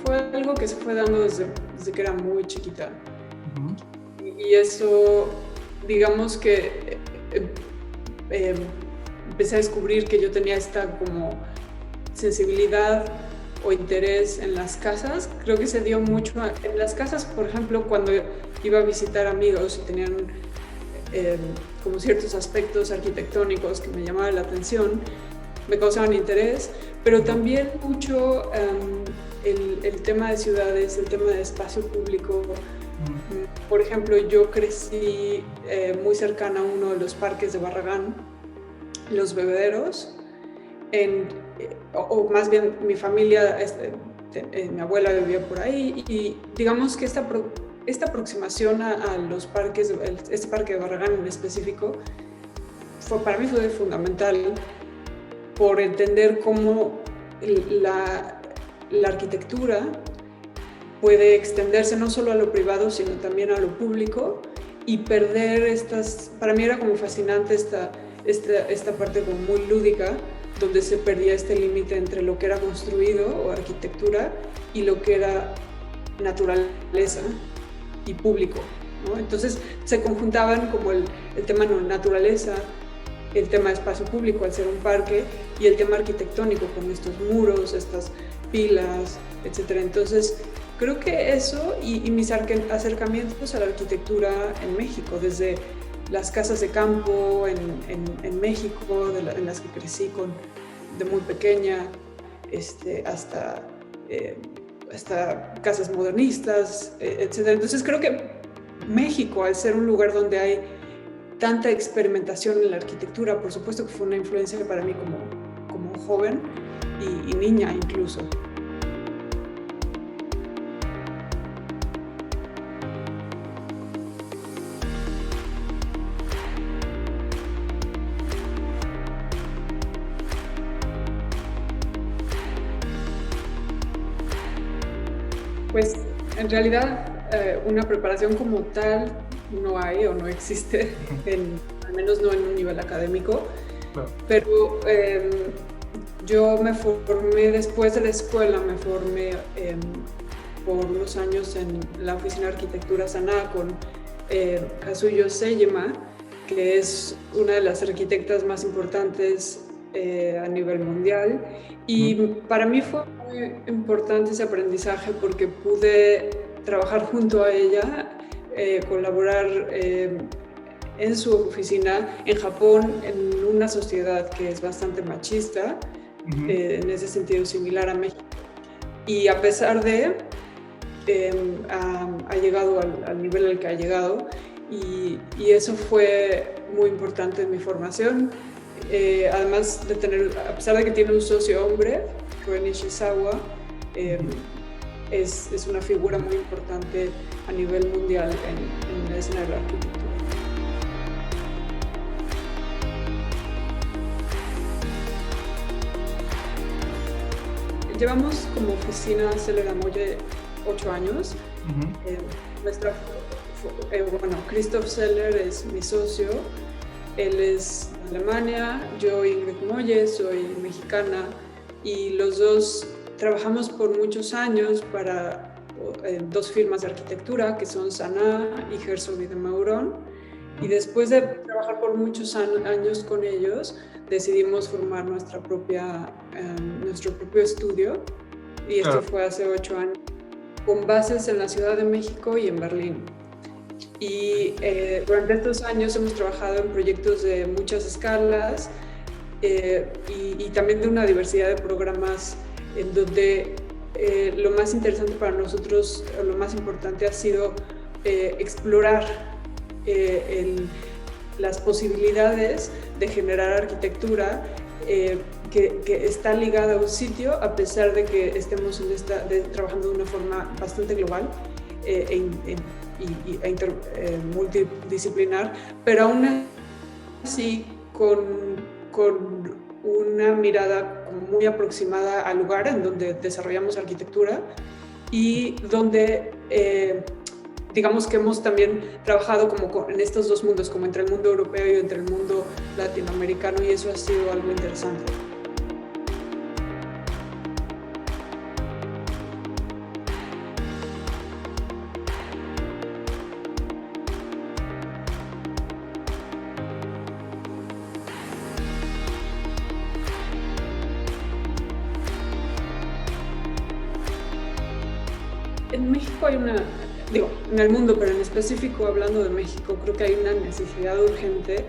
fue algo que se fue dando desde que era muy chiquita. Ujú. Y eso, digamos que eh, empecé a descubrir que yo tenía esta como sensibilidad o interés en las casas. Creo que se dio mucho en las casas, por ejemplo, cuando iba a visitar amigos y tenían como ciertos aspectos arquitectónicos que me llamaban la atención, me causaban interés, pero también mucho el tema de ciudades, el tema de espacio público. Por ejemplo, yo crecí muy cercana a uno de los parques de Barragán, Los Bebederos, o más bien mi familia, mi abuela vivía por ahí, y digamos que esta aproximación a los parques, este parque de Barragán en específico, para mí fue fundamental por entender cómo la arquitectura puede extenderse no solo a lo privado, sino también a lo público, y perder para mí era como fascinante esta parte como muy lúdica, donde se perdía este límite entre lo que era construido o arquitectura y lo que era naturaleza y público, ¿no? Entonces se conjuntaban como el tema de naturaleza, el tema de espacio público al ser un parque, y el tema arquitectónico con estos muros, estas pilas, etc. Entonces creo que eso y mis acercamientos a la arquitectura en México, desde las casas de campo en México, en las que crecí de muy pequeña, hasta casas modernistas, etc. Entonces creo que México, al ser un lugar donde hay tanta experimentación en la arquitectura, por supuesto que fue una influencia para mí como joven y niña incluso. Pues en realidad una preparación como tal no hay o no existe, al menos no en un nivel académico, Claro. pero yo me formé después de la escuela, me formé por unos años en la Oficina de Arquitectura Saná con Kazuyo Seyama, que es una de las arquitectas más importantes a nivel mundial, y para mí fue muy importante ese aprendizaje porque pude trabajar junto a ella, colaborar en su oficina en Japón, en una sociedad que es bastante machista, en ese sentido similar a México, y a pesar de ha llegado al nivel al que ha llegado, y eso fue muy importante en mi formación. Además de a pesar de que tiene un socio hombre, Koen Ishizawa, es una figura muy importante a nivel mundial en la escena de la arquitectura. Llevamos como oficina Seller Amoye 8 años. Christoph Seller es mi socio. Él es de Alemania, yo Ingrid Molle, soy mexicana, y los dos trabajamos por muchos años para dos firmas de arquitectura que son Saná y Herzog y de Meuron, y después de trabajar por muchos años con ellos decidimos formar nuestro propio estudio, y esto fue hace 8 años, con bases en la Ciudad de México y en Berlín. Y durante estos años hemos trabajado en proyectos de muchas escalas y también de una diversidad de programas en donde lo más interesante para nosotros, lo más importante ha sido explorar las posibilidades de generar arquitectura que está ligada a un sitio, a pesar de que estemos trabajando de una forma bastante global multidisciplinar, pero aún así con una mirada muy aproximada al lugar en donde desarrollamos arquitectura, y donde digamos que hemos también trabajado como en estos dos mundos, como entre el mundo europeo y entre el mundo latinoamericano, y eso ha sido algo interesante. en México hay en el mundo, pero en específico hablando de México, creo que hay una necesidad urgente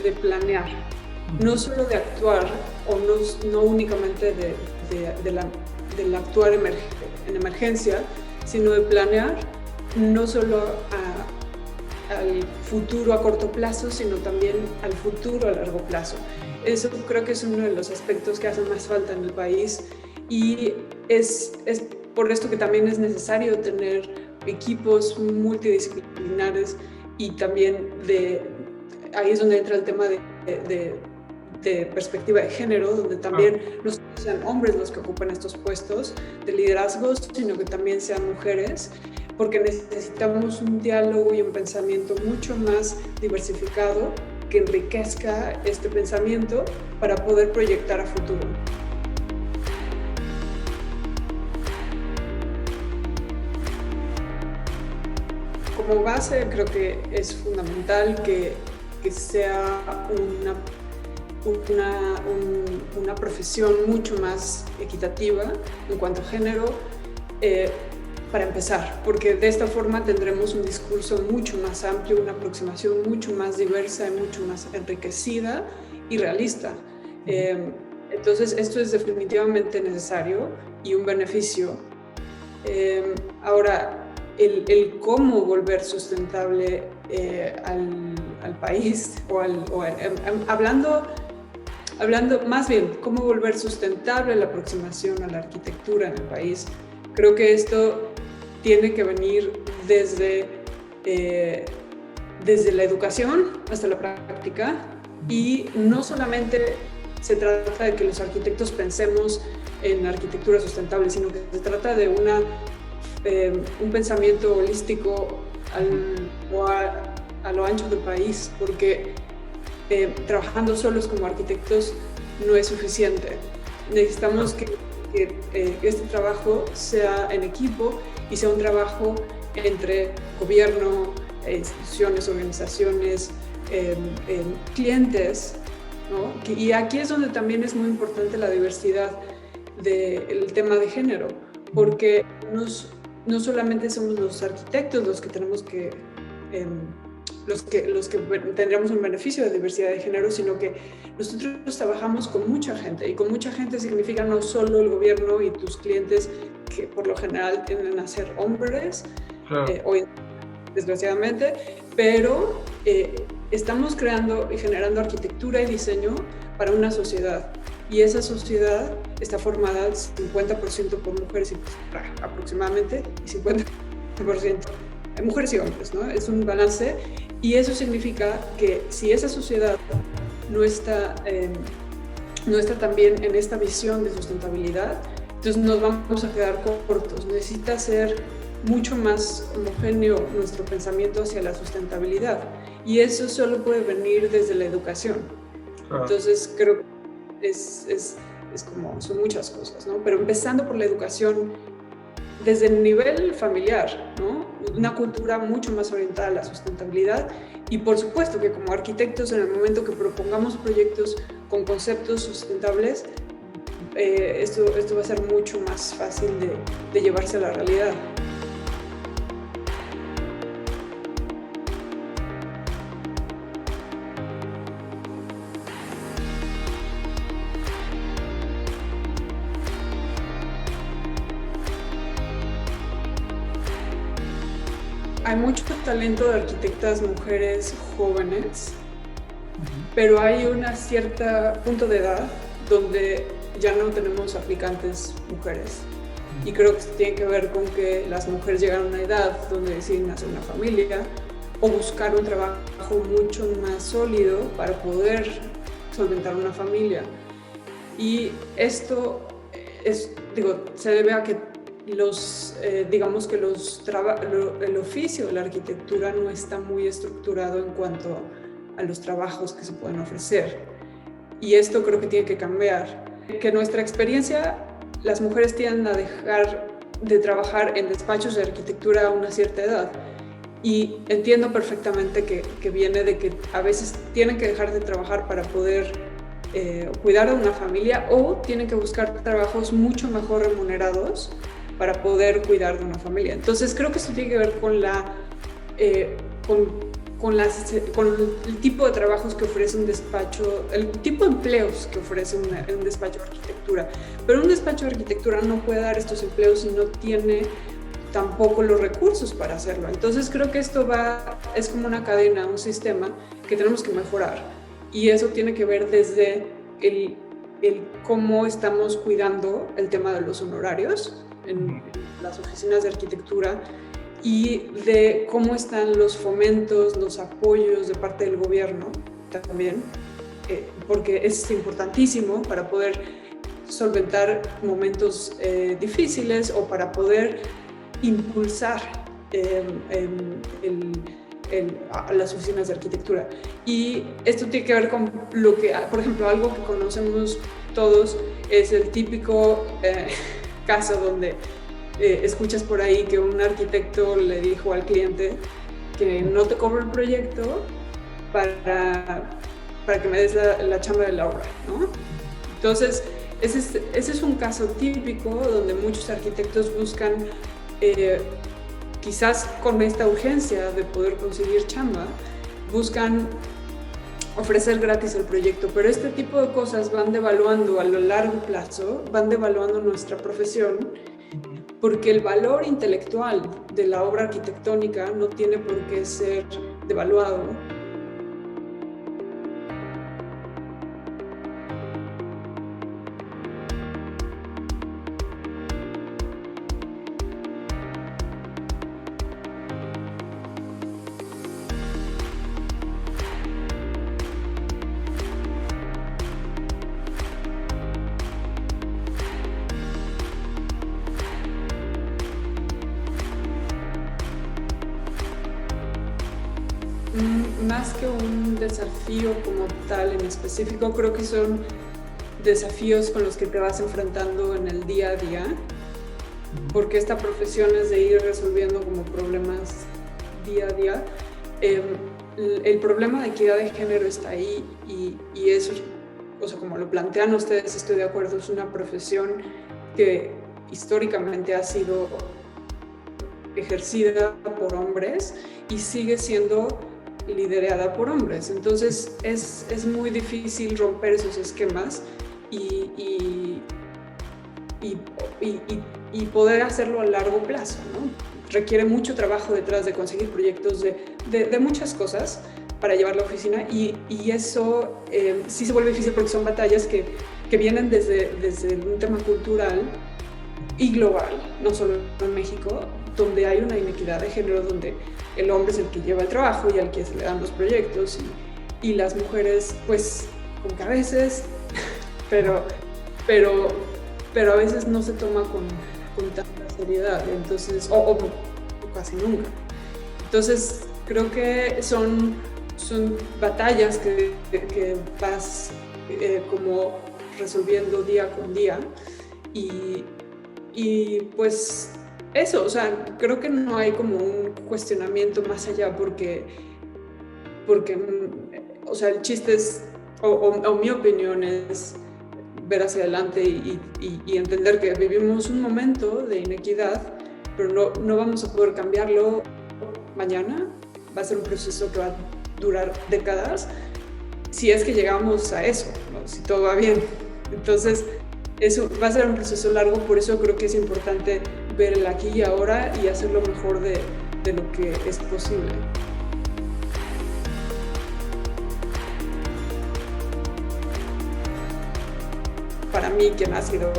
de planear, no solo de actuar, o no únicamente del actuar en emergencia, sino de planear no solo al futuro a corto plazo, sino también al futuro a largo plazo. Eso creo que es uno de los aspectos que hacen más falta en el país, y es por esto que también es necesario tener equipos multidisciplinares, y también ahí es donde entra el tema de perspectiva de género, donde también no solo sean hombres los que ocupan estos puestos de liderazgo, sino que también sean mujeres, porque necesitamos un diálogo y un pensamiento mucho más diversificado que enriquezca este pensamiento para poder proyectar a futuro. Como base, creo que es fundamental que sea una profesión mucho más equitativa en cuanto a género, para empezar, porque de esta forma tendremos un discurso mucho más amplio, una aproximación mucho más diversa y mucho más enriquecida y realista. Entonces, esto es definitivamente necesario y un beneficio. Ahora, el cómo volver sustentable al país, hablando más bien, cómo volver sustentable la aproximación a la arquitectura en el país, creo que esto tiene que venir desde la educación hasta la práctica, y no solamente se trata de que los arquitectos pensemos en arquitectura sustentable, sino que se trata de un pensamiento holístico a lo ancho del país, porque trabajando solos como arquitectos no es suficiente. Necesitamos que este trabajo sea en equipo y sea un trabajo entre gobierno, instituciones, organizaciones, clientes, ¿no? Y aquí es donde también es muy importante la diversidad del tema de género, porque no solamente somos los arquitectos los que tenemos los que tendremos un beneficio de diversidad de género, sino que nosotros trabajamos con mucha gente, y con mucha gente significa no solo el gobierno y tus clientes, que por lo general tienden a ser hombres, Claro. hoy desgraciadamente, pero estamos creando y generando arquitectura y diseño para una sociedad, y esa sociedad está formada 50% por mujeres aproximadamente, y 50% mujeres y hombres, ¿no? Es un balance, y eso significa que si esa sociedad no está también en esta visión de sustentabilidad, entonces nos vamos a quedar cortos. Necesita ser mucho más homogéneo nuestro pensamiento hacia la sustentabilidad, y eso solo puede venir desde la educación. Entonces creo que es como, son muchas cosas, ¿no? Pero empezando por la educación desde el nivel familiar, ¿no? Una cultura mucho más orientada a la sustentabilidad, y por supuesto que como arquitectos, en el momento que propongamos proyectos con conceptos sustentables, esto va a ser mucho más fácil de llevarse a la realidad. Hay mucho talento de arquitectas mujeres jóvenes, pero hay una cierta punto de edad donde ya no tenemos aplicantes mujeres. Y creo que tiene que ver con que las mujeres llegan a una edad donde deciden hacer una familia o buscar un trabajo mucho más sólido para poder solventar una familia. Y esto se debe a que digamos que el oficio de la arquitectura no está muy estructurado en cuanto a los trabajos que se pueden ofrecer. Y esto creo que tiene que cambiar. Que nuestra experiencia, las mujeres tienden a dejar de trabajar en despachos de arquitectura a una cierta edad. Y entiendo perfectamente que viene de que a veces tienen que dejar de trabajar para poder cuidar de una familia, o tienen que buscar trabajos mucho mejor remunerados para poder cuidar de una familia. Entonces creo que esto tiene que ver con con el tipo de trabajos que ofrece un despacho, el tipo de empleos que ofrece un despacho de arquitectura. Pero un despacho de arquitectura no puede dar estos empleos si no tiene tampoco los recursos para hacerlo. Entonces creo que esto es como una cadena, un sistema que tenemos que mejorar. Y eso tiene que ver desde el cómo estamos cuidando el tema de los honorarios en las oficinas de arquitectura, y de cómo están los fomentos, los apoyos de parte del gobierno también, porque es importantísimo para poder solventar momentos difíciles o para poder impulsar a las oficinas de arquitectura. Y esto tiene que ver con lo que, por ejemplo, algo que conocemos todos es el típico caso donde escuchas por ahí que un arquitecto le dijo al cliente que no te cobro el proyecto para que me des la chamba de la obra, ¿no? Entonces, ese es un caso típico donde muchos arquitectos buscan, quizás con esta urgencia de poder conseguir chamba, buscan ofrecer gratis el proyecto, pero este tipo de cosas van devaluando a lo largo plazo, van devaluando nuestra profesión, porque el valor intelectual de la obra arquitectónica no tiene por qué ser devaluado. Más que un desafío como tal en específico, creo que son desafíos con los que te vas enfrentando en el día a día, porque esta profesión es de ir resolviendo como problemas día a día. El problema de equidad de género está ahí y eso, o sea, como lo plantean ustedes, estoy de acuerdo, es una profesión que históricamente ha sido ejercida por hombres y sigue siendo liderada por hombres. Entonces es muy difícil romper esos esquemas y poder hacerlo a largo plazo, ¿no? Requiere mucho trabajo detrás de conseguir proyectos de muchas cosas para llevar la oficina y eso sí se vuelve difícil porque son batallas que vienen desde un tema cultural y global, no solo en México, donde hay una inequidad de género, donde el hombre es el que lleva el trabajo y al que se le dan los proyectos y las mujeres, pues, como que a veces, pero a veces no se toma con tanta seriedad, entonces, o casi nunca. Entonces, creo que son batallas que vas como resolviendo día con día y pues eso, o sea, creo que no hay como un cuestionamiento más allá porque o sea, el chiste es, o mi opinión es ver hacia adelante y entender que vivimos un momento de inequidad, pero no vamos a poder cambiarlo mañana. Va a ser un proceso que va a durar décadas, si es que llegamos a eso, ¿no? Si todo va bien. Entonces, eso va a ser un proceso largo, por eso creo que es importante ver el aquí y ahora y hacer lo mejor de lo que es posible. Para mí, quien ha sido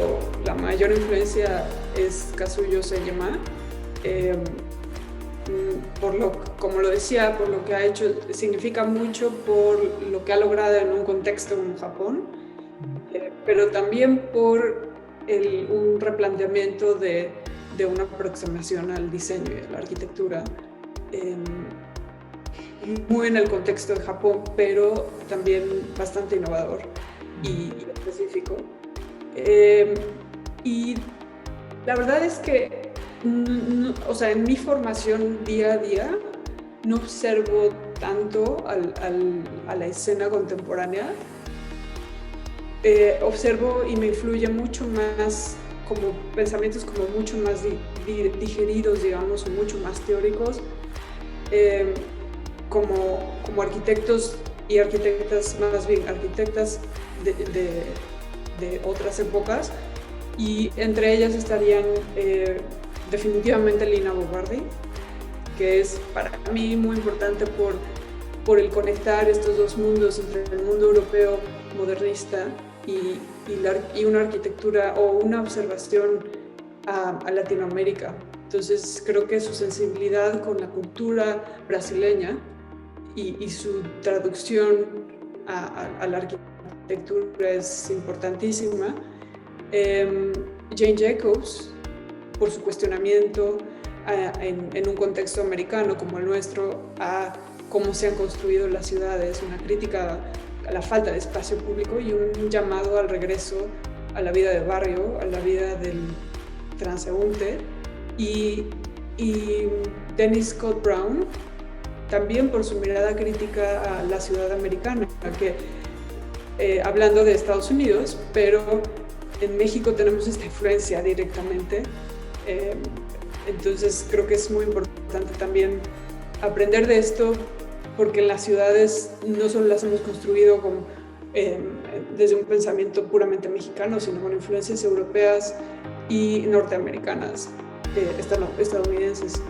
la mayor influencia es Kazuyo Seyama, como lo decía, por lo que ha hecho, significa mucho por lo que ha logrado en un contexto como Japón, pero también por un replanteamiento de una aproximación al diseño y a la arquitectura, muy en el contexto de Japón, pero también bastante innovador y específico. Y la verdad es que, o sea, en mi formación día a día no observo tanto a la escena contemporánea. Observo y me influye mucho más como pensamientos como mucho más digeridos, digamos, o mucho más teóricos, como arquitectos y arquitectas, más bien arquitectas de otras épocas, y entre ellas estarían definitivamente Lina Bo Bardi, que es para mí muy importante por el conectar estos dos mundos, entre el mundo europeo modernista y una arquitectura o una observación a Latinoamérica. Entonces creo que su sensibilidad con la cultura brasileña y su traducción a la arquitectura es importantísima. Jane Jacobs, por su cuestionamiento en un contexto americano como el nuestro a cómo se han construido las ciudades, una crítica a la falta de espacio público y un llamado al regreso a la vida de barrio, a la vida del transeúnte. Y Dennis Scott Brown, también por su mirada crítica a la ciudad americana, que hablando de Estados Unidos, pero en México tenemos esta influencia directamente. Entonces creo que es muy importante también aprender de esto, porque en las ciudades no solo las hemos construido desde un pensamiento puramente mexicano, sino con influencias europeas y norteamericanas, estadounidenses.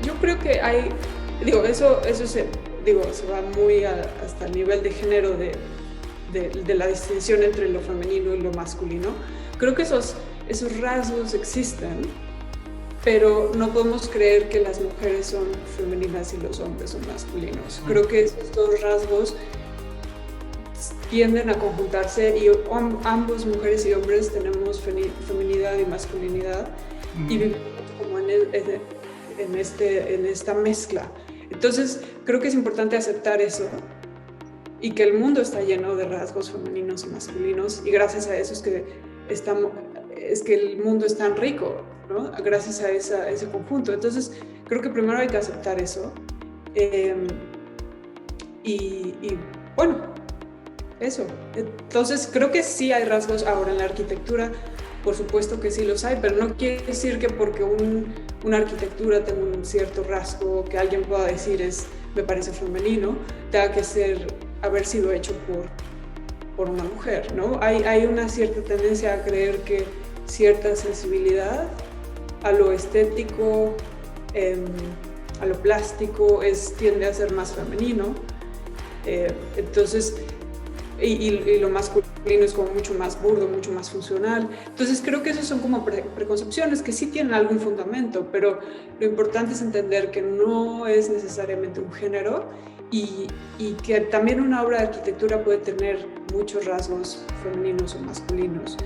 Yo creo que hay, eso se va muy hasta el nivel de género de la distinción entre lo femenino y lo masculino. Creo que esos rasgos existen, pero no podemos creer que las mujeres son femeninas y los hombres son masculinos. Creo que esos dos rasgos tienden a conjuntarse y ambos, mujeres y hombres, tenemos feminidad y masculinidad y vivimos como en esta mezcla. Entonces creo que es importante aceptar eso y que el mundo está lleno de rasgos femeninos y masculinos, y gracias a eso es que el mundo es tan rico, ¿no? Gracias a ese conjunto. Entonces creo que primero hay que aceptar eso, y bueno, eso. Entonces creo que sí hay rasgos ahora en la arquitectura. Por supuesto que sí los hay, pero no quiere decir que porque una arquitectura tenga un cierto rasgo que alguien pueda decir me parece femenino, tenga que haber sido hecho por una mujer, ¿no? Hay una cierta tendencia a creer que cierta sensibilidad a lo estético, a lo plástico, tiende a ser más femenino. Entonces, y lo masculino es como mucho más burdo, mucho más funcional. Entonces creo que esas son como preconcepciones que sí tienen algún fundamento, pero lo importante es entender que no es necesariamente un género y que también una obra de arquitectura puede tener muchos rasgos femeninos o masculinos.